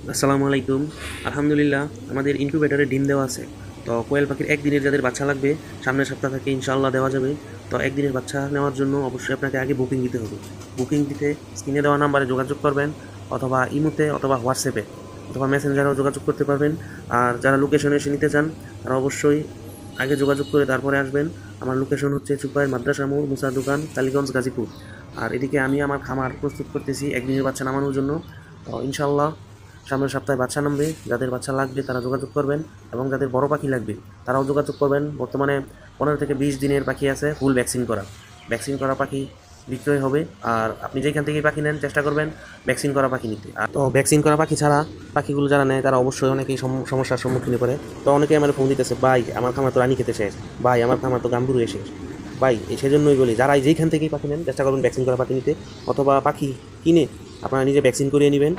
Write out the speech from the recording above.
আসসালামু আলাইকুম। আলহামদুলিল্লাহ, আমাদের ইনকিউবেটরে ডিম দেওয়া আছে। তো কোয়েল পাখির একদিনের যাদের বাচ্চা লাগবে, সামনের সপ্তাহ থেকে ইনশাআল্লাহ দেওয়া যাবে। তো একদিনের বাচ্চা নেওয়ার জন্য অবশ্যই আপনাকে আগে বুকিং দিতে হবে। বুকিং দিতে স্ক্রিনে দেওয়া নাম্বারে যোগাযোগ করবেন, অথবা ইমোতে অথবা হোয়াটসঅ্যাপে অথবা মেসেঞ্জারেও যোগাযোগ করতে পারবেন। আর যারা লোকেশনে এসে নিতে চান তারা অবশ্যই আগে যোগাযোগ করে তারপরে আসবেন। আমার লোকেশন হচ্ছে চুপাইয়ের মাদ্রাসা মোড়, মুসার দোকান, কালীগঞ্জ, গাজীপুর। আর এদিকে আমি আমার খামার প্রস্তুত করতেছি একদিনের বাচ্চা নামানোর জন্য। তো ইনশাআল্লাহ সামনের সপ্তাহে বাচ্চা নামবে। যাদের বাচ্চা লাগবে তারা যোগাযোগ করবেন, এবং যাদের বড় পাখি লাগবে তারাও যোগাযোগ করবেন। বর্তমানে 15 থেকে 20 দিনের পাখি আছে ফুল ভ্যাকসিন করা পাখি বিক্রয় হবে। আর আপনি যেখান থেকে পাখি নেন চেষ্টা করবেন ভ্যাকসিন করা পাখি নিতে। আর তো ভ্যাকসিন করা পাখি ছাড়া পাখিগুলো যারা নেয় তারা অবশ্যই অনেকেই সমস্যার সম্মুখীন করে। তো অনেকেই আমার ফোন দিতেছে, ভাই আমার খামার তো রানী খেতে শেষ, ভাই আমার খামার তো গাম্বুরু শেষ। ভাই সেজন্যই বলি, যারা যেইখান থেকেই পাখি নেন চেষ্টা করবেন ভ্যাকসিন করা পাখি নিতে, অথবা পাখি কিনে আপনারা নিজে ভ্যাকসিন করিয়ে নেবেন।